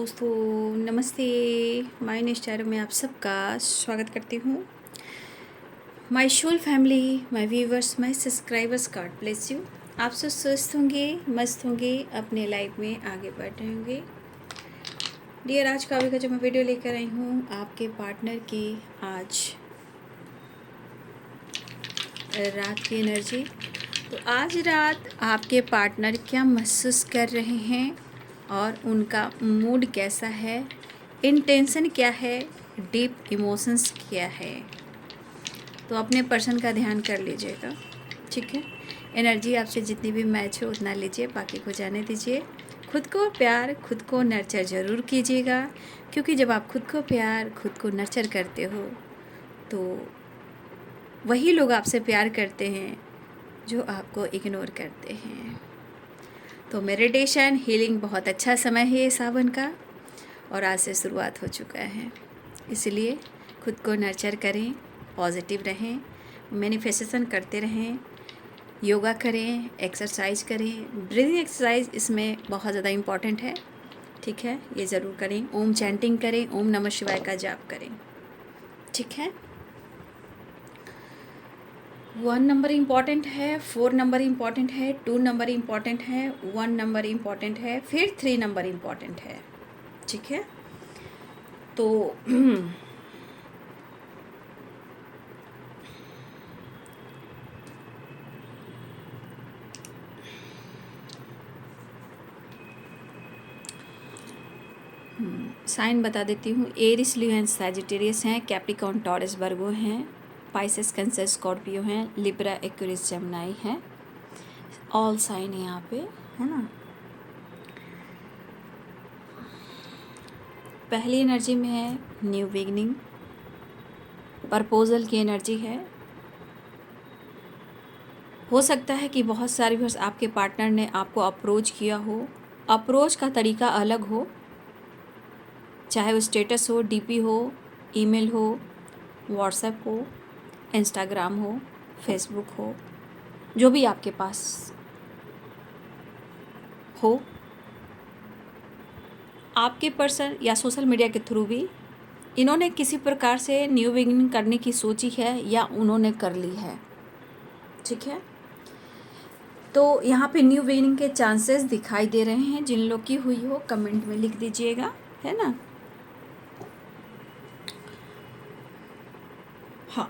दोस्तों, नमस्ते। माय नेस्टार में आप सबका स्वागत करती हूँ। My whole family, my viewers, my subscribers, God bless you. आप सब स्वस्थ होंगे, मस्त होंगे, अपने लाइफ में आगे बढ़ रहे होंगे। डियर, आज का अभी का जो मैं वीडियो लेकर आई हूँ आपके पार्टनर की आज रात की एनर्जी। तो आज रात आपके पार्टनर क्या महसूस कर रहे हैं और उनका मूड कैसा है, इंटेंशन क्या है, डीप इमोशंस क्या है। तो अपने पर्सन का ध्यान कर लीजिएगा, ठीक है। एनर्जी आपसे जितनी भी मैच हो उतना लीजिए, बाकी को जाने दीजिए। खुद को प्यार, खुद को नर्चर ज़रूर कीजिएगा, क्योंकि जब आप खुद को प्यार, खुद को नर्चर करते हो तो वही लोग आपसे प्यार करते हैं जो आपको इग्नोर करते हैं। तो मेडिटेशन, हीलिंग बहुत अच्छा समय है ये सावन का, और आज से शुरुआत हो चुका है। इसलिए खुद को नर्चर करें, पॉजिटिव रहें, मैनिफेस्टेशन करते रहें, योगा करें, एक्सरसाइज करें। ब्रीदिंग एक्सरसाइज इसमें बहुत ज़्यादा इम्पॉर्टेंट है, ठीक है, ये ज़रूर करें। ओम चैंटिंग करें, ओम नमः शिवाय का जाप करें, ठीक है। 1 नंबर इम्पॉर्टेंट है, 4 नंबर इम्पॉर्टेंट है, 2 नंबर इम्पॉर्टेंट है, 1 नंबर इम्पॉर्टेंट है, फिर 3 नंबर इम्पॉर्टेंट है, ठीक है। तो साइन बता देती हूँ। एरिस, लियो एंड सैजिटेरियस हैं, कैप्रिकॉर्न, टॉरस, वर्गो हैं, पाइसेस, कैंसर, स्कॉर्पियो हैं, लिब्रा, एक्वेरियस, जेमिनी हैं। ऑल साइन है यहाँ पे, है ना। पहली एनर्जी में है न्यू बिगनिंग, प्रपोजल की एनर्जी है। हो सकता है कि बहुत सारे व्यूअर्स आपके पार्टनर ने आपको अप्रोच किया हो, अप्रोच का तरीका अलग हो, चाहे वो स्टेटस हो, डीपी हो, ईमेल हो, व्हाट्सएप हो, इंस्टाग्राम हो, फेसबुक हो, जो भी आपके पास हो, आपके पर्सन या सोशल मीडिया के थ्रू भी इन्होंने किसी प्रकार से न्यू बिगिनिंग करने की सोची है या उन्होंने कर ली है, ठीक है। तो यहाँ पे न्यू बिगिनिंग के चांसेस दिखाई दे रहे हैं। जिन लोग की हुई हो कमेंट में लिख दीजिएगा, है ना। हाँ,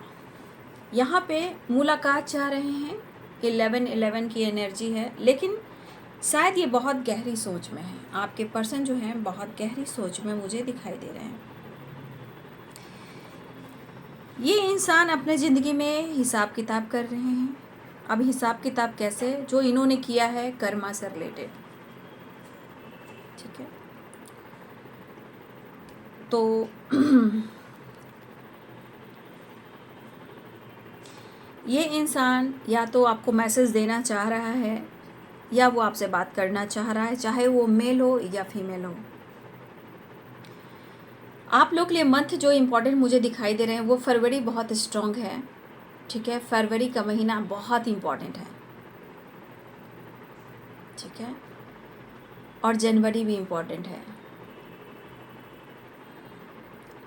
यहाँ पे मुलाकात चाह रहे हैं। 11-11 की एनर्जी है, लेकिन शायद ये बहुत गहरी सोच में है। आपके पर्सन जो हैं बहुत गहरी सोच में मुझे दिखाई दे रहे हैं। ये इंसान अपने ज़िंदगी में हिसाब किताब कर रहे हैं। अब हिसाब किताब कैसे, जो इन्होंने किया है कर्मा से रिलेटेड, ठीक है। तो ये इंसान या तो आपको मैसेज देना चाह रहा है या वो आपसे बात करना चाह रहा है, चाहे वो मेल हो या फीमेल हो। आप लोग के लिए मंथ जो इम्पोर्टेंट मुझे दिखाई दे रहे हैं वो फरवरी बहुत स्ट्रॉन्ग है, ठीक है। फरवरी का महीना बहुत इम्पोर्टेंट है, ठीक है। और जनवरी भी इम्पोर्टेंट है।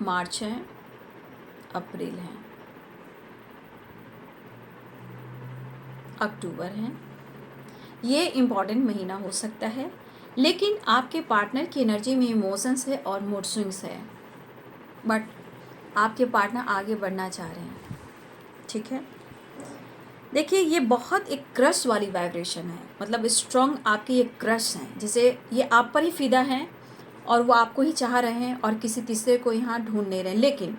मार्च है, अप्रैल है, अक्टूबर है। ये इम्पॉर्टेंट महीना हो सकता है, लेकिन आपके पार्टनर की एनर्जी में इमोशंस है और मूड स्विंग्स है, बट आपके पार्टनर आगे बढ़ना चाह रहे हैं, ठीक है। देखिए, ये बहुत एक क्रश वाली वाइब्रेशन है, मतलब स्ट्रॉन्ग आपकी एक क्रश है, जैसे ये आप पर ही फिदा हैं और वो आपको ही चाह रहे हैं और किसी तीसरे को यहाँ ढूंढ नहीं रहे। लेकिन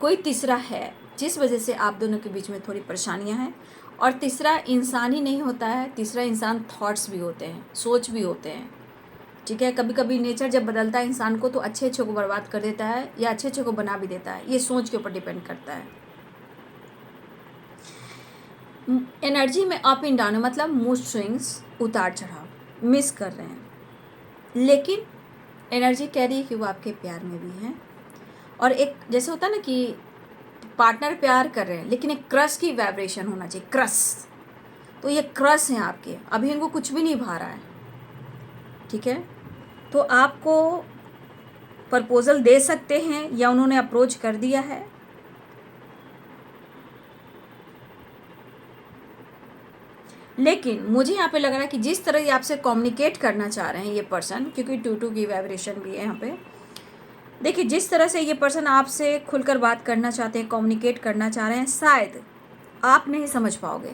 कोई तीसरा है जिस वजह से आप दोनों के बीच में थोड़ी परेशानियां हैं। और तीसरा इंसान ही नहीं होता है, तीसरा इंसान थॉट्स भी होते हैं, सोच भी होते हैं, ठीक है। कभी कभी नेचर जब बदलता है इंसान को तो अच्छे अच्छे को बर्बाद कर देता है या अच्छे अच्छे को बना भी देता है। ये सोच के ऊपर डिपेंड करता है। एनर्जी में अप एंड डाउन, मतलब मूड स्विंग्स, उतार चढ़ाव मिस कर रहे हैं, लेकिन एनर्जी कह रही है कि वो आपके प्यार में भी हैं। और एक जैसे होता है ना कि पार्टनर प्यार कर रहे हैं, लेकिन एक क्रश की वाइब्रेशन होना चाहिए, क्रश। तो ये क्रश हैं आपके, अभी इनको कुछ भी नहीं भा रहा है, ठीक है। तो आपको प्रपोजल दे सकते हैं या उन्होंने अप्रोच कर दिया है। लेकिन मुझे यहाँ पे लग रहा है कि जिस तरह ये आपसे कम्युनिकेट करना चाह रहे हैं ये पर्सन, क्योंकि 2-2 की वाइब्रेशन भी है यहाँ पे, देखिए जिस तरह से ये पर्सन आपसे खुलकर बात करना चाहते हैं, कम्युनिकेट करना चाह रहे हैं, शायद आप नहीं समझ पाओगे।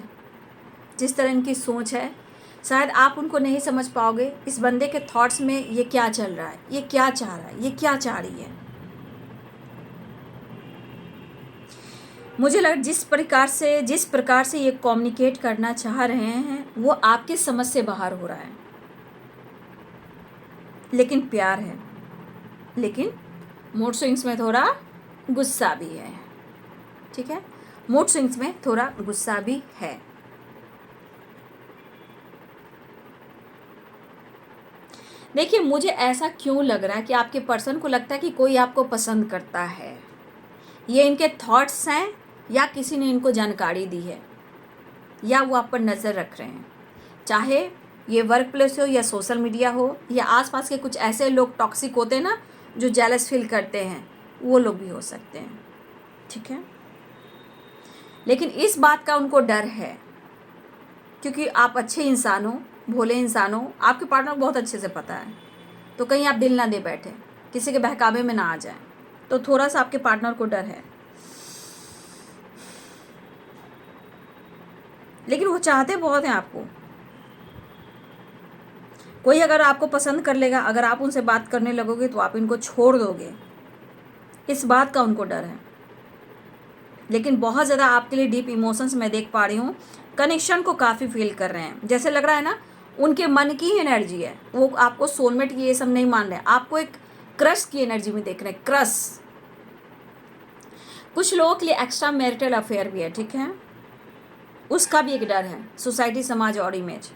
जिस तरह इनकी सोच है शायद आप उनको नहीं समझ पाओगे। इस बंदे के थॉट्स में ये क्या चल रहा है, ये क्या चाह रहा है, ये क्या चाह रही है। मुझे लगा जिस प्रकार से ये कम्युनिकेट करना चाह रहे हैं वो आपके समझ से बाहर हो रहा है। लेकिन प्यार है, लेकिन मूड स्विंग्स में थोड़ा गुस्सा भी है। ठीक है, मूड स्विंग्स में थोड़ा गुस्सा भी है। देखिए मुझे ऐसा क्यों लग रहा है कि आपके पर्सन को लगता है कि कोई आपको पसंद करता है। ये इनके थॉट्स हैं या किसी ने इनको जानकारी दी है या वो आप पर नज़र रख रहे हैं। चाहे ये वर्क प्लेस हो या सोशल मीडिया हो या आसपास के कुछ ऐसे लोग टॉक्सिक होते हैं ना जो जेलस फील करते हैं, वो लोग भी हो सकते हैं। ठीक है, लेकिन इस बात का उनको डर है क्योंकि आप अच्छे इंसान हो, भोले इंसान हो, आपके पार्टनर को बहुत अच्छे से पता है। तो कहीं आप दिल ना दे बैठे, किसी के बहकावे में ना आ जाए, तो थोड़ा सा आपके पार्टनर को डर है। लेकिन वो चाहते बहुत हैं आपको। कोई अगर आपको पसंद कर लेगा, अगर आप उनसे बात करने लगोगे तो आप इनको छोड़ दोगे, इस बात का उनको डर है। लेकिन बहुत ज़्यादा आपके लिए डीप इमोशंस मैं देख पा रही हूँ, कनेक्शन को काफ़ी फील कर रहे हैं। जैसे लग रहा है ना उनके मन की एनर्जी है, वो आपको सोलमेट ये सब नहीं मान रहे, आपको एक क्रश की एनर्जी में देख रहे हैं। क्रश कुछ लोगों के लिए एक्स्ट्रा मैरिटल अफेयर भी है। ठीक है, उसका भी एक डर है, सोसाइटी, समाज और इमेज।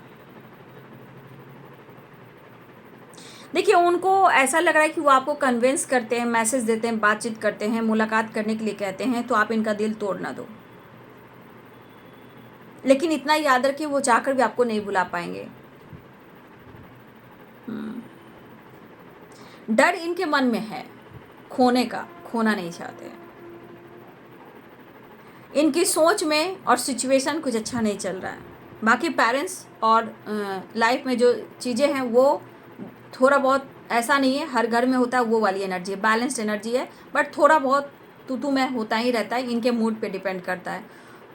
देखिए उनको ऐसा लग रहा है कि वो आपको कन्विंस करते हैं, मैसेज देते हैं, बातचीत करते हैं, मुलाकात करने के लिए कहते हैं, तो आप इनका दिल तोड़ ना दो। लेकिन इतना याद रखिए वो चाहकर भी आपको नहीं बुला पाएंगे। डर इनके मन में है खोने का, खोना नहीं चाहते। इनकी सोच में और सिचुएशन कुछ अच्छा नहीं चल रहा है। बाकी पेरेंट्स और लाइफ में जो चीज़ें हैं वो थोड़ा बहुत, ऐसा नहीं है हर घर में होता है वो वाली एनर्जी है, बैलेंस्ड एनर्जी है, बट थोड़ा बहुत तू में होता ही रहता है। इनके मूड पे डिपेंड करता है,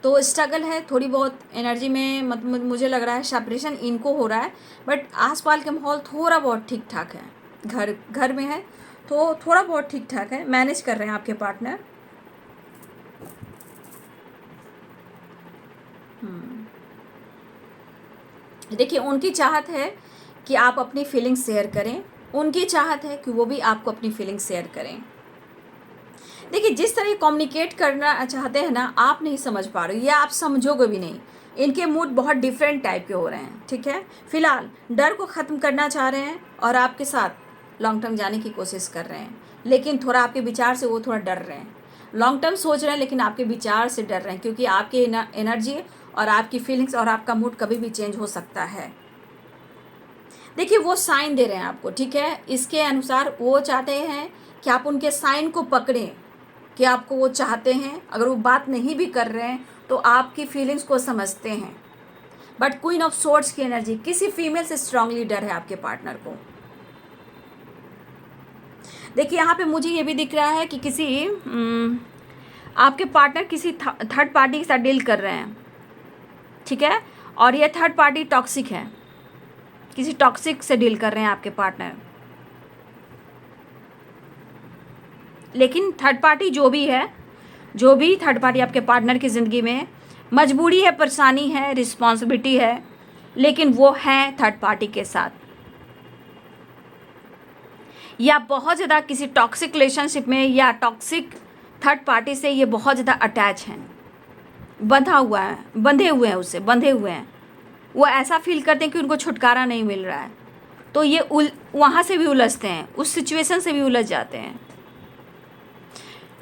तो स्ट्रगल है थोड़ी बहुत एनर्जी में। मतलब मुझे लग रहा है सेपरेशन इनको हो रहा है, बट आसपास के माहौल थोड़ा बहुत ठीक ठाक है। घर में है तो थोड़ा बहुत ठीक ठाक है, मैनेज कर रहे हैं आपके पार्टनर। देखिए उनकी चाहत है कि आप अपनी फीलिंग्स शेयर करें, उनकी चाहत है कि वो भी आपको अपनी फीलिंग्स शेयर करें। देखिए जिस तरह कम्युनिकेट करना चाहते हैं ना, आप नहीं समझ पा रहे हो या आप समझोगे भी नहीं। इनके मूड बहुत डिफरेंट टाइप के हो रहे हैं। ठीक है, फिलहाल डर को ख़त्म करना चाह रहे हैं और आपके साथ लॉन्ग टर्म जाने की कोशिश कर रहे हैं, लेकिन थोड़ा आपके विचार से वो थोड़ा डर रहे हैं। लॉन्ग टर्म सोच रहे हैं लेकिन आपके विचार से डर रहे हैं, क्योंकि आपकी एनर्जी और आपकी फीलिंग्स और आपका मूड कभी भी चेंज हो सकता है। देखिए वो साइन दे रहे हैं आपको। ठीक है, इसके अनुसार वो चाहते हैं कि आप उनके साइन को पकड़ें कि आपको वो चाहते हैं। अगर वो बात नहीं भी कर रहे हैं तो आपकी फीलिंग्स को समझते हैं। बट क्वीन ऑफ सोर्ड्स की एनर्जी, किसी फीमेल से स्ट्रांगली डर है आपके पार्टनर को। देखिए यहाँ पे मुझे ये भी दिख रहा है कि किसी आपके पार्टनर किसी थर्ड पार्टी के साथ डील कर रहे हैं। ठीक है, और ये थर्ड पार्टी टॉक्सिक है, किसी टॉक्सिक से डील कर रहे हैं आपके पार्टनर। लेकिन थर्ड पार्टी जो भी थर्ड पार्टी आपके पार्टनर की ज़िंदगी में, मजबूरी है, परेशानी है, रिस्पॉन्सिबिलिटी है, लेकिन वो है थर्ड पार्टी के साथ, या बहुत ज़्यादा किसी टॉक्सिक रिलेशनशिप में या टॉक्सिक थर्ड पार्टी से ये बहुत ज़्यादा अटैच हैं, बंधे हुए हैं। वो ऐसा फील करते हैं कि उनको छुटकारा नहीं मिल रहा है, तो ये वहाँ से भी उलझते हैं, उस सिचुएशन से भी उलझ जाते हैं।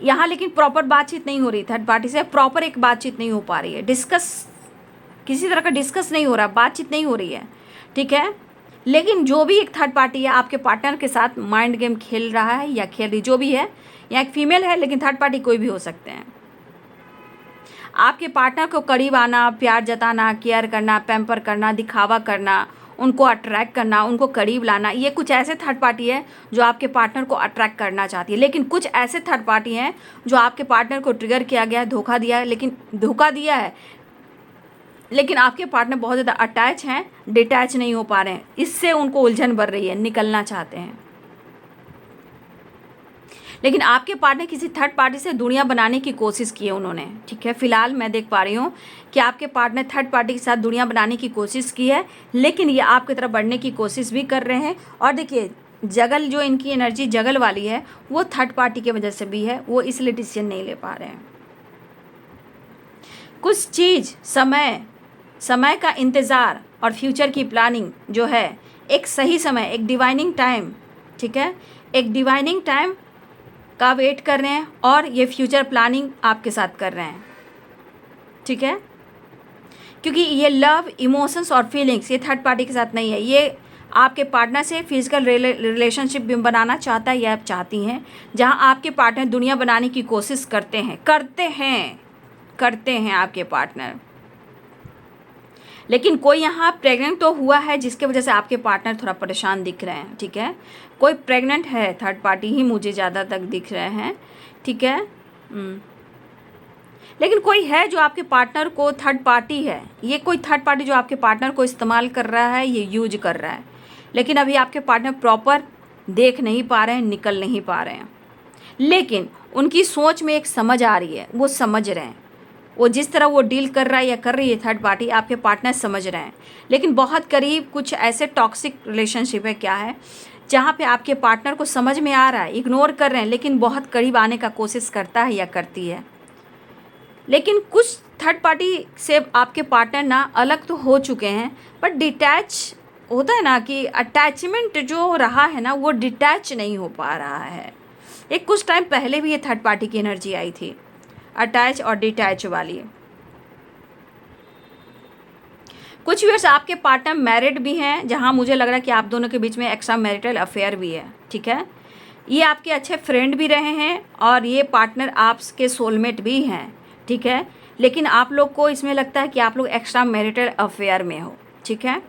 यहाँ लेकिन प्रॉपर बातचीत नहीं हो रही, थर्ड पार्टी से प्रॉपर एक बातचीत नहीं हो पा रही है, किसी तरह का डिस्कस नहीं हो रहा, बातचीत नहीं हो रही है। ठीक है, लेकिन जो भी एक थर्ड पार्टी है आपके पार्टनर के साथ माइंड गेम खेल रहा है या खेल रही, जो भी है, या एक फीमेल है, लेकिन थर्ड पार्टी कोई भी हो सकते हैं। आपके पार्टनर को करीब आना, प्यार जताना, केयर करना, पैम्पर करना, दिखावा करना, उनको अट्रैक्ट करना, उनको करीब लाना, ये कुछ ऐसे थर्ड पार्टी है जो आपके पार्टनर को अट्रैक्ट करना चाहती है। लेकिन कुछ ऐसे थर्ड पार्टी हैं जो आपके पार्टनर को ट्रिगर किया गया है, धोखा दिया है, लेकिन धोखा दिया है, लेकिन आपके पार्टनर बहुत ज़्यादा अटैच हैं, डिटैच नहीं हो पा रहे हैं, इससे उनको उलझन बढ़ रही है, निकलना चाहते हैं। लेकिन आपके पार्टनर किसी थर्ड पार्टी से दुनिया बनाने की कोशिश की है उन्होंने, ठीक है। फिलहाल मैं देख पा रही हूँ कि आपके पार्टनर थर्ड पार्टी के साथ दुनिया बनाने की कोशिश की है, लेकिन ये आपकी तरफ बढ़ने की कोशिश भी कर रहे हैं। और देखिए, जगल जो इनकी एनर्जी जगल वाली है वो थर्ड पार्टी की वजह से भी है, वो इसलिए डिसीजन नहीं ले पा रहे हैं। कुछ चीज़ समय का इंतज़ार और फ्यूचर की प्लानिंग जो है, एक सही समय, एक डिवाइनिंग टाइम, ठीक है, एक डिवाइनिंग टाइम का वेट कर रहे हैं और ये फ्यूचर प्लानिंग आपके साथ कर रहे हैं, ठीक है। क्योंकि ये लव, इमोशंस और फीलिंग्स ये थर्ड पार्टी के साथ नहीं है, ये आपके पार्टनर से फिजिकल रिलेशनशिप भी बनाना चाहता है या आप चाहती हैं, जहां आपके पार्टनर दुनिया बनाने की कोशिश करते हैं आपके पार्टनर। लेकिन कोई यहाँ प्रेग्नेंट तो हुआ है जिसके वजह से आपके पार्टनर थोड़ा परेशान दिख रहे हैं, ठीक है। कोई प्रेग्नेंट है, थर्ड पार्टी ही मुझे ज़्यादा तक दिख रहे हैं, ठीक है। लेकिन कोई है जो आपके पार्टनर को, थर्ड पार्टी है, ये कोई थर्ड पार्टी जो आपके पार्टनर को इस्तेमाल कर रहा है, ये यूज कर रहा है, लेकिन अभी आपके पार्टनर प्रॉपर देख नहीं पा रहे हैं, निकल नहीं पा रहे हैं। लेकिन उनकी सोच में एक समझ आ रही है, वो समझ रहे हैं, वो जिस तरह वो डील कर रहा है या कर रही है थर्ड पार्टी, आपके पार्टनर समझ रहे हैं। लेकिन बहुत करीब कुछ ऐसे टॉक्सिक रिलेशनशिप है, क्या है, जहाँ पे आपके पार्टनर को समझ में आ रहा है, इग्नोर कर रहे हैं, लेकिन बहुत करीब आने का कोशिश करता है या करती है। लेकिन कुछ थर्ड पार्टी से आपके पार्टनर ना अलग तो हो चुके हैं, बट डिटैच होता है ना, कि अटैचमेंट जो रहा है ना, वो डिटैच नहीं हो पा रहा है। एक कुछ टाइम पहले भी ये थर्ड पार्टी की एनर्जी आई थी, अटैच और डिटैच वाली। कुछ व्यूअर्स आपके पार्टनर मैरिड भी हैं, जहां मुझे लग रहा है कि आप दोनों के बीच में एक्स्ट्रा मैरिटल अफेयर भी है, ठीक है। ये आपके अच्छे फ्रेंड भी रहे हैं और ये पार्टनर आपके सोलमेट भी हैं, ठीक है। लेकिन आप लोग को इसमें लगता है कि आप लोग एक्स्ट्रा मैरिटल अफेयर में हो, ठीक है।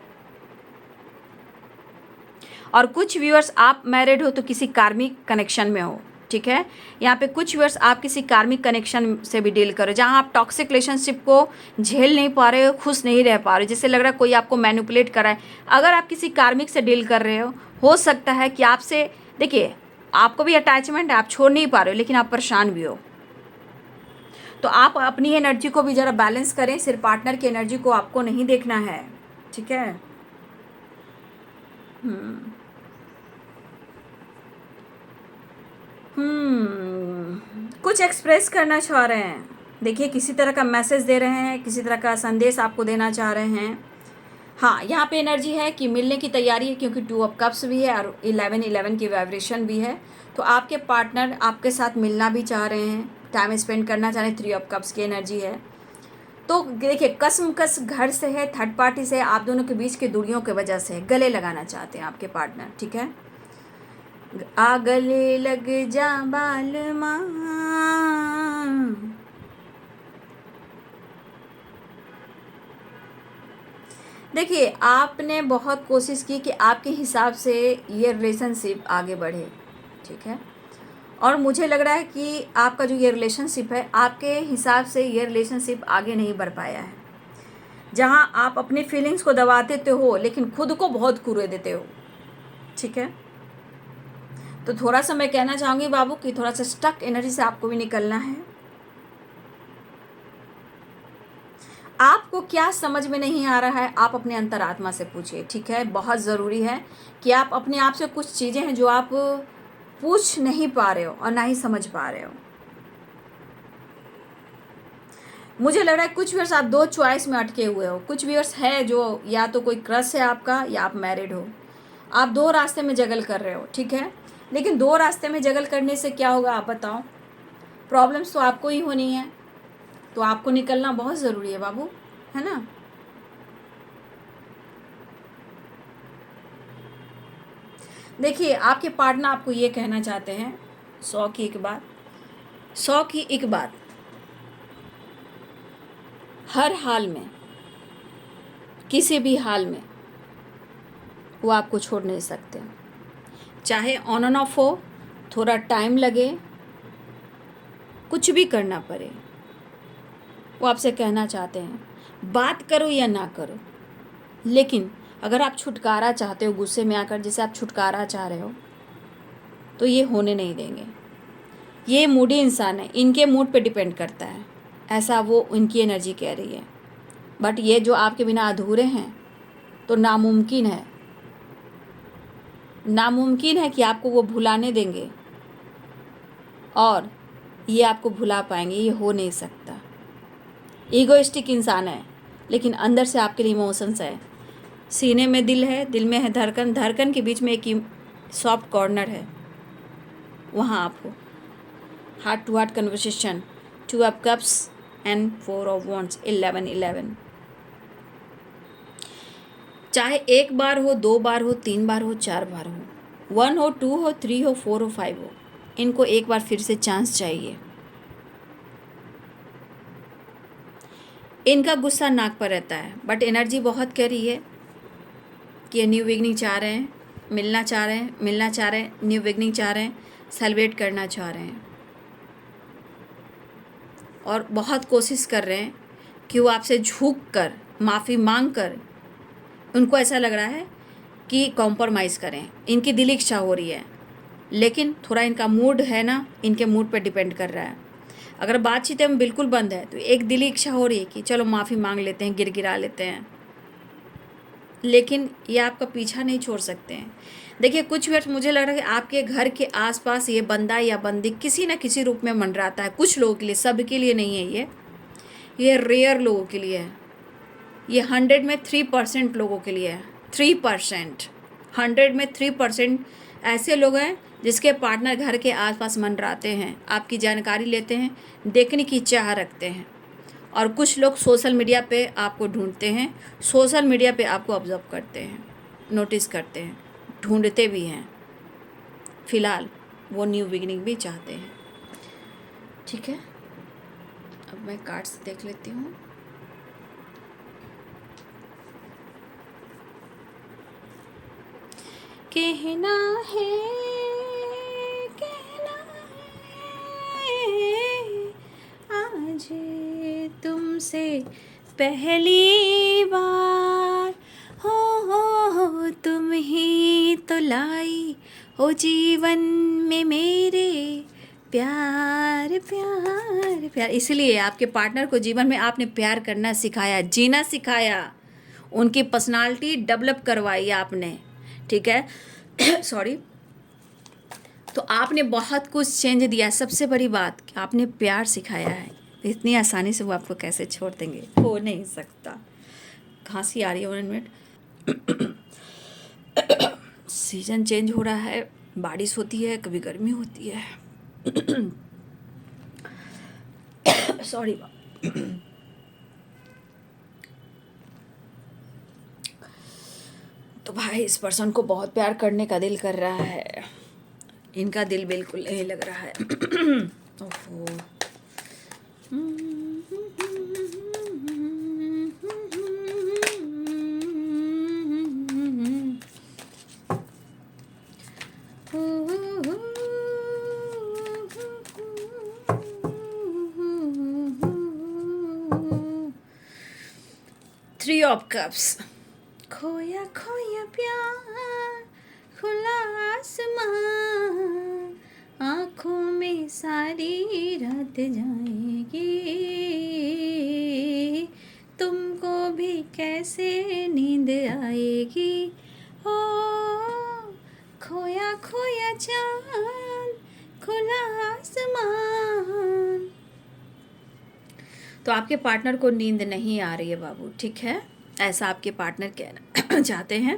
और कुछ व्यूअर्स आप मैरिड हो तो किसी कार्मिक कनेक्शन में हो, ठीक है। यहाँ पे कुछ व्यूअर्स आप किसी कार्मिक कनेक्शन से भी डील करो, जहाँ आप टॉक्सिक रिलेशनशिप को झेल नहीं पा रहे हो, खुश नहीं रह पा रहे हो, जिससे लग रहा है कोई आपको मैनिपुलेट कर रहा है। अगर आप किसी कार्मिक से डील कर रहे हो सकता है कि आपसे, देखिए, आपको भी अटैचमेंट है, आप छोड़ नहीं पा रहे हो, लेकिन आप परेशान भी हो। तो आप अपनी एनर्जी को भी ज़रा बैलेंस करें, सिर्फ पार्टनर की एनर्जी को आपको नहीं देखना है, ठीक है। कुछ एक्सप्रेस करना चाह रहे हैं, देखिए, किसी तरह का मैसेज दे रहे हैं, किसी तरह का संदेश आपको देना चाह रहे हैं। हाँ, यहाँ पे एनर्जी है कि मिलने की तैयारी है, क्योंकि 2 ऑफ कप्स भी है और 11 की वाइब्रेशन भी है। तो आपके पार्टनर आपके साथ मिलना भी चाह रहे हैं, टाइम स्पेंड करना चाह रहे हैं, 3 ऑफ कप्स की एनर्जी है। तो देखिए, कसमकस घर से है, थर्ड पार्टी से, आप दोनों के बीच की दूरियों की वजह से गले लगाना चाहते हैं आपके पार्टनर, ठीक है। आ गले लग जा बालमा, देखिए, आपने बहुत कोशिश की कि आपके हिसाब से ये रिलेशनशिप आगे बढ़े, ठीक है। और मुझे लग रहा है कि आपका जो ये रिलेशनशिप है, आपके हिसाब से ये रिलेशनशिप आगे नहीं बढ़ पाया है, जहाँ आप अपनी फीलिंग्स को दबाते तो हो, लेकिन खुद को बहुत कुरे देते हो, ठीक है। तो थोड़ा सा मैं कहना चाहूँगी बाबू कि थोड़ा सा स्टक एनर्जी से आपको भी निकलना है। आपको क्या समझ में नहीं आ रहा है, आप अपने अंतरात्मा से पूछिए, ठीक है। बहुत ज़रूरी है कि आप अपने आप से कुछ चीज़ें हैं जो आप पूछ नहीं पा रहे हो और ना ही समझ पा रहे हो। मुझे लग रहा है कुछ व्यूअर्स आप 2 चॉइस में अटके हुए हो। कुछ व्यूअर्स है जो या तो कोई क्रश है आपका, या आप मैरिड हो, आप 2 रास्ते में जगल कर रहे हो, ठीक है। लेकिन 2 रास्ते में जगल करने से क्या होगा, आप बताओ। प्रॉब्लम्स तो आपको ही होनी है, तो आपको निकलना बहुत ज़रूरी है बाबू, है ना। देखिए आपके पार्टनर आपको ये कहना चाहते हैं 100 की एक बात, 100 की एक बात, हर हाल में, किसी भी हाल में वो आपको छोड़ नहीं सकते, चाहे ऑन एंड ऑफ हो, थोड़ा टाइम लगे, कुछ भी करना पड़े, वो आपसे कहना चाहते हैं बात करो या ना करो, लेकिन अगर आप छुटकारा चाहते हो गुस्से में आकर, जैसे आप छुटकारा चाह रहे हो, तो ये होने नहीं देंगे। ये मूडी इंसान है, इनके मूड पे डिपेंड करता है, ऐसा वो इनकी एनर्जी कह रही है। बट ये जो आपके बिना अधूरे हैं, तो नामुमकिन है, नामुमकिन है कि आपको वो भुलाने देंगे और ये आपको भुला पाएंगे, ये हो नहीं सकता। ईगोइस्टिक इंसान है, लेकिन अंदर से आपके लिए इमोशंस है, सीने में दिल है, दिल में है धड़कन, धड़कन के बीच में एक सॉफ्ट कॉर्नर है, वहाँ आप हो। Heart to heart conversation, 2 of cups and 4 of wands, 11-11। चाहे एक बार हो, 2 बार हो, 3 बार हो, 4 बार हो, 1 हो, 2 हो, 3 हो, 4 हो, 5 हो, इनको एक बार फिर से चांस चाहिए। इनका गुस्सा नाक पर रहता है, बट एनर्जी बहुत कह रही है कि ये न्यू बिगनिंग चाह रहे हैं, मिलना चाह रहे हैं, न्यू बिगनिंग चाह रहे हैं, सेलिब्रेट करना चाह रहे हैं, और बहुत कोशिश कर रहे हैं कि वो आपसे झुक कर, माफ़ी मांग कर, उनको ऐसा लग रहा है कि कॉम्प्रोमाइज़ करें, इनकी दिली इच्छा हो रही है, लेकिन थोड़ा इनका मूड है ना, इनके मूड पर डिपेंड कर रहा है। अगर बातचीत में बिल्कुल बंद है, तो एक दिली इच्छा हो रही है कि चलो माफ़ी मांग लेते हैं, गिड़गिड़ा लेते हैं, लेकिन ये आपका पीछा नहीं छोड़ सकते हैं। देखिए कुछ वक्त मुझे लग रहा है कि आपके घर के आसपास ये बंदा या बंदी किसी न किसी रूप में मंडराता है, कुछ लोगों के लिए, सब के लिए नहीं है, ये रेयर लोगों के लिए है, ये 100 में 3% लोगों के लिए है, 3%, 100 में 3% ऐसे लोग हैं जिसके पार्टनर घर के आसपास मंडराते हैं, आपकी जानकारी लेते हैं, देखने की चाह रखते हैं। और कुछ लोग सोशल मीडिया पे आपको ढूंढते हैं, सोशल मीडिया पे आपको ऑब्जर्व करते हैं, नोटिस करते हैं, ढूंढते भी हैं। फ़िलहाल वो न्यू बिगिनिंग भी चाहते हैं। ठीक है, अब मैं कार्ड्स देख लेती हूँ। कहना है, कहना है आज तुमसे पहली बार, हो तुम ही तो लाई हो जीवन में मेरे प्यार प्यार प्यार। इसलिए आपके पार्टनर को जीवन में आपने प्यार करना सिखाया, जीना सिखाया, उनकी पर्सनालिटी डेवलप करवाई आपने, ठीक है सॉरी। तो आपने बहुत कुछ चेंज दिया, सबसे बड़ी बात कि आपने प्यार सिखाया है, इतनी आसानी से वो आपको कैसे छोड़ देंगे, हो नहीं सकता। खांसी आ रही है, 1 मिनट। सीजन चेंज हो रहा है, बारिश होती है, कभी गर्मी होती है। सॉरी। तो भाई इस पर्सन को बहुत प्यार करने का दिल कर रहा है, इनका दिल बिल्कुल नहीं लग रहा है। ओहो। थ्री ऑफ कप्स, खोया खोया प्यार, खुला आसमान, आँखों में सारी रात जाएगी, तुमको भी कैसे नींद आएगी, ओ खोया खोया चाँद, खुला आसमान। तो आपके पार्टनर को नींद नहीं आ रही है बाबू, ठीक है, ऐसा आपके पार्टनर कहना चाहते हैं।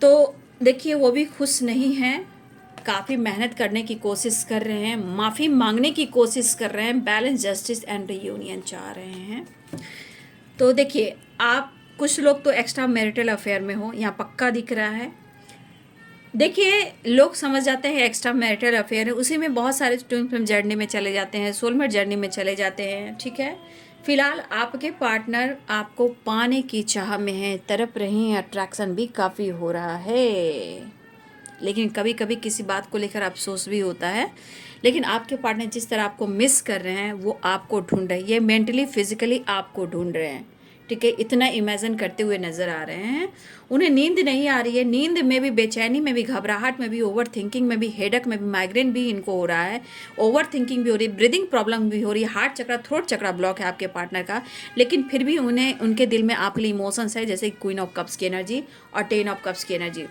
तो देखिए वो भी खुश नहीं हैं, काफ़ी मेहनत करने की कोशिश कर रहे हैं, माफ़ी मांगने की कोशिश कर रहे हैं, बैलेंस, जस्टिस एंड रियूनियन चाह रहे हैं। तो देखिए आप, कुछ लोग तो एक्स्ट्रा मैरिटल अफेयर में हो, यहाँ पक्का दिख रहा है, देखिए, लोग समझ जाते हैं एक्स्ट्रा मैरिटल अफेयर है, उसी में बहुत सारे ट्विन फ्लेम जर्नी में चले जाते हैं, सोलमेट जर्नी में चले जाते हैं, ठीक है। फिलहाल आपके पार्टनर आपको पाने की चाह में है, तड़प रहे हैं, अट्रैक्शन भी काफ़ी हो रहा है, लेकिन कभी कभी किसी बात को लेकर अफसोस भी होता है। लेकिन आपके पार्टनर जिस तरह आपको मिस कर रहे हैं वो आपको ढूंढ रहे हैं, ये मेंटली फिजिकली आपको ढूंढ रहे हैं, ठीक है। इतना इमेजिन करते हुए नज़र आ रहे हैं। उन्हें नींद नहीं आ रही है, नींद में भी, बेचैनी में भी, घबराहट में भी, ओवर थिंकिंग में भी, हेडक में भी, माइग्रेन भी इनको हो रहा है, ओवर थिंकिंग भी हो रही है, ब्रीदिंग प्रॉब्लम भी हो रही है, हार्ट चक्रा, थ्रोट चक्रा ब्लॉक है आपके पार्टनर का। लेकिन फिर भी उन्हें, उनके दिल में आपके लिए इमोशंस है, जैसे क्वीन ऑफ कप्स की एनर्जी और 10 ऑफ कप्स की एनर्जी।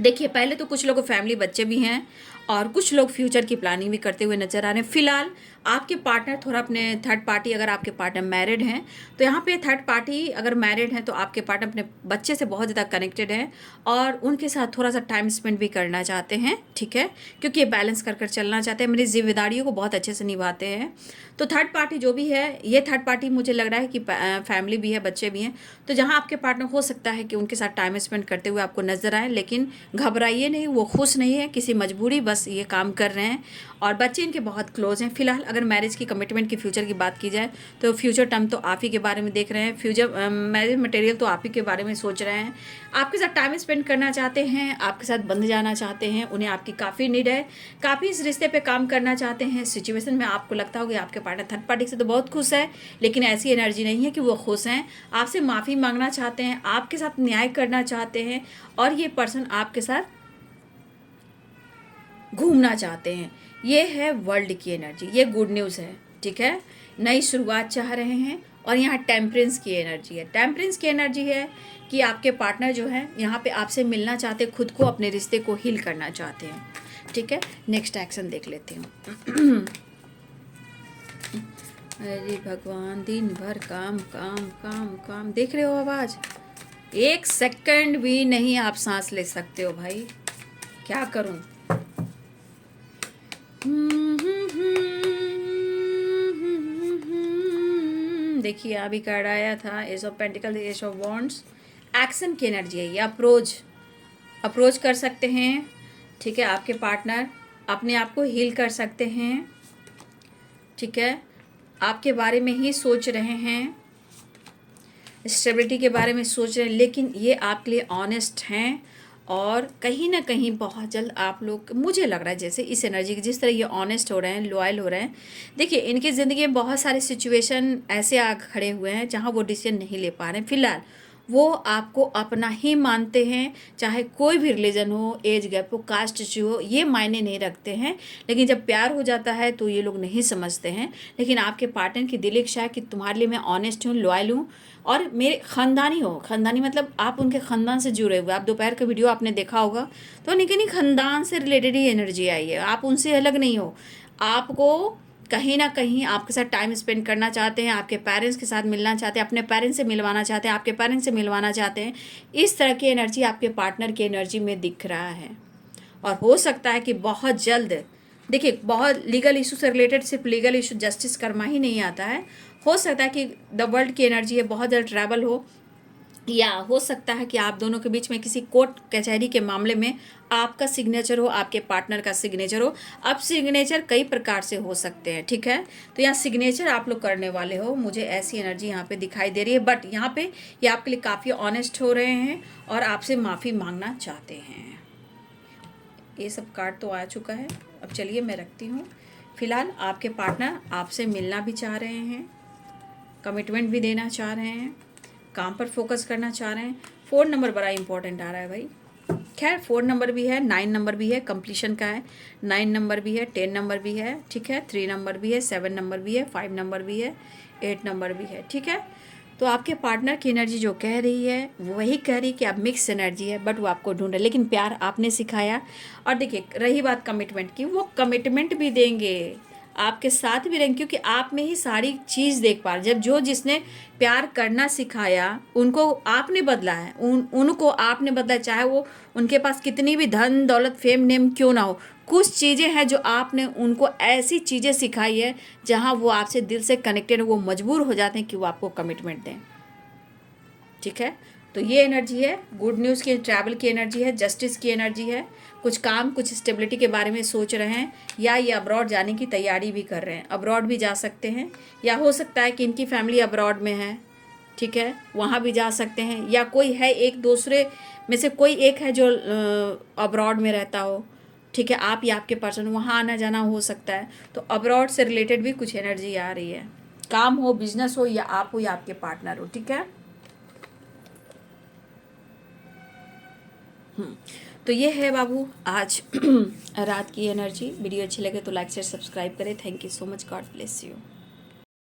देखिए, पहले तो कुछ लोगों को फैमिली, बच्चे भी हैं, और कुछ लोग फ्यूचर की प्लानिंग भी करते हुए नजर आ रहे हैं। फिलहाल आपके पार्टनर थोड़ा अपने थर्ड पार्टी, अगर आपके पार्टनर मैरिड हैं तो यहाँ पे थर्ड पार्टी अगर मैरिड हैं तो आपके पार्टनर अपने बच्चे से बहुत ज़्यादा कनेक्टेड हैं और उनके साथ थोड़ा सा टाइम स्पेंड भी करना चाहते हैं, ठीक है, क्योंकि ये बैलेंस कर कर चलना चाहते हैं, मेरी जिम्मेदारियों को बहुत अच्छे से निभाते हैं। तो थर्ड पार्टी जो भी है, ये थर्ड पार्टी मुझे लग रहा है कि फैमिली भी है, बच्चे भी हैं, तो जहाँ आपके पार्टनर हो सकता है कि उनके साथ टाइम स्पेंड करते हुए आपको नजर आए। लेकिन घबराइए नहीं, वो खुश नहीं है, किसी मजबूरी बस ये काम कर रहे हैं, और बच्चे इनके बहुत क्लोज हैं। फिलहाल अगर मैरिज की, कमिटमेंट की, फ्यूचर की बात की जाए तो फ्यूचर टर्म तो आप ही के बारे में देख रहे हैं, फ्यूचर मैरिज मटेरियल तो आप ही के बारे में सोच रहे हैं, आपके साथ टाइम स्पेंड करना चाहते हैं, आपके साथ बंध जाना चाहते हैं, उन्हें आपकी काफ़ी नीड है, काफ़ी इस रिश्ते पे काम करना चाहते हैं। सिचुएशन में आपको लगता होगा आपके पार्टनर थर्ड पार्टी से तो बहुत खुश है, लेकिन ऐसी एनर्जी नहीं है कि वो खुश हैं, आपसे माफ़ी मांगना चाहते हैं, आपके साथ न्याय करना चाहते हैं, और ये पर्सन आपके साथ घूमना चाहते हैं। ये है वर्ल्ड की एनर्जी, ये गुड न्यूज़ है, ठीक है। नई शुरुआत चाह रहे हैं, और यहाँ टेम्परेंस की एनर्जी है। टेम्परेंस की एनर्जी है कि आपके पार्टनर जो है यहाँ पे आपसे मिलना चाहते, खुद को, अपने रिश्ते को हील करना चाहते हैं, ठीक है। नेक्स्ट एक्शन देख लेते हूँ। अरे भगवान, दिन भर काम काम काम काम, देख रहे हो आवाज़, एक सेकंड भी नहीं आप सांस ले सकते हो भाई, क्या करूँ। देखिए, अभी कार्ड आया था S of pentacle, S of wands, action की एनर्जी है ये। अप्रोच कर सकते हैं, ठीक है। आपके पार्टनर अपने आप को हील कर सकते हैं, ठीक है। आपके बारे में ही सोच रहे हैं, स्टेबिलिटी के बारे में सोच रहे हैं, लेकिन ये आपके लिए ऑनेस्ट हैं, और कहीं ना कहीं बहुत जल्द आप लोग, मुझे लग रहा है जैसे इस एनर्जी के जिस तरह ये ऑनेस्ट हो रहे हैं, लॉयल हो रहे हैं। देखिए, इनकी ज़िंदगी में बहुत सारे सिचुएशन ऐसे आ खड़े हुए हैं जहाँ वो डिसीजन नहीं ले पा रहे हैं। फिलहाल वो आपको अपना ही मानते हैं, चाहे कोई भी रिलीजन हो, एज गैप हो, कास्ट इश्यू हो, ये मायने नहीं रखते हैं। लेकिन जब प्यार हो जाता है तो ये लोग नहीं समझते हैं। लेकिन आपके पार्टनर की दिल इच्छा है कि तुम्हारे लिए मैं ऑनेस्ट हूँ, लॉयल हूँ, और मेरे ख़ानदानी हो। ख़ानदानी मतलब आप उनके ख़ानदान से जुड़े हुए। आप दोपहर का वीडियो आपने देखा होगा, तो नहीं ख़ानदान से रिलेटेड ही एनर्जी आई है, आप उनसे अलग नहीं हो। आपको कहीं ना कहीं आपके साथ टाइम स्पेंड करना चाहते हैं, आपके पेरेंट्स के साथ मिलना चाहते हैं, अपने पेरेंट्स से मिलवाना चाहते हैं, आपके पेरेंट्स से मिलवाना चाहते हैं। इस तरह की एनर्जी आपके पार्टनर की एनर्जी में दिख रहा है, और हो सकता है कि बहुत जल्द, देखिए, बहुत लीगल इशू से रिलेटेड, सिर्फ लीगल इशू, जस्टिस कर्मा ही नहीं आता है। हो सकता है कि द वर्ल्ड की एनर्जी है, बहुत जल्द ट्रैवल हो, या हो सकता है कि आप दोनों के बीच में किसी कोर्ट कचहरी के मामले में आपका सिग्नेचर हो, आपके पार्टनर का सिग्नेचर हो। अब सिग्नेचर कई प्रकार से हो सकते हैं, ठीक है। तो यहाँ सिग्नेचर आप लोग करने वाले हो, मुझे ऐसी एनर्जी यहाँ पे दिखाई दे रही है। बट यहाँ पे ये आपके लिए काफ़ी ऑनेस्ट हो रहे हैं और आपसे माफ़ी मांगना चाहते हैं। ये सब कार्ड तो आ चुका है, अब चलिए मैं रखती हूँ। फिलहाल आपके पार्टनर आपसे मिलना भी चाह रहे हैं, कमिटमेंट भी देना चाह रहे हैं, काम पर फोकस करना चाह रहे हैं। 4 नंबर बड़ा इंपॉर्टेंट आ रहा है भाई। खैर, 4 नंबर भी है, 9 नंबर भी है, कंप्लीशन का है, 9 नंबर भी है, 10 नंबर भी है, ठीक है, 3 नंबर भी है, 7 नंबर भी है, 5 नंबर भी है, 8 नंबर भी है, ठीक है। तो आपके पार्टनर की एनर्जी जो कह रही है वही कह रही है कि आप मिक्स एनर्जी है, बट वो आपको ढूंढ रहे, लेकिन प्यार आपने सिखाया। और देखिए, रही बात कमिटमेंट की, वो कमिटमेंट भी देंगे, आपके साथ भी रहेंगे, क्योंकि आप में ही सारी चीज़ देख पा रहे। जब जिसने प्यार करना सिखाया उनको आपने बदला है, उनको आपने बदला, चाहे वो उनके पास कितनी भी धन दौलत फेम नेम क्यों ना हो। कुछ चीज़ें हैं जो आपने उनको ऐसी चीज़ें सिखाई है जहां वो आपसे दिल से कनेक्टेड है, वो मजबूर हो जाते हैं कि वो आपको कमिटमेंट दें, ठीक है। तो ये एनर्जी है, गुड न्यूज़ की, ट्रैवल की एनर्जी है, जस्टिस की एनर्जी है। कुछ काम, कुछ स्टेबिलिटी के बारे में सोच रहे हैं, या ये अब्रॉड जाने की तैयारी भी कर रहे हैं। अब्रॉड भी जा सकते हैं, या हो सकता है कि इनकी फैमिली अब्रॉड में है, ठीक है, वहाँ भी जा सकते हैं। या कोई है, एक दूसरे में से कोई एक है जो अब्रॉड में रहता हो, ठीक है, आप या आपके पर्सन, वहाँ आना जाना हो सकता है। तो अब्रॉड से रिलेटेड भी कुछ एनर्जी आ रही है, काम हो, बिजनेस हो, या आप हो या आपके पार्टनर हो, ठीक है। तो ये है बाबू आज रात की एनर्जी। वीडियो अच्छी लगे तो लाइक शेयर सब्सक्राइब करें। Thank you so much, God bless you.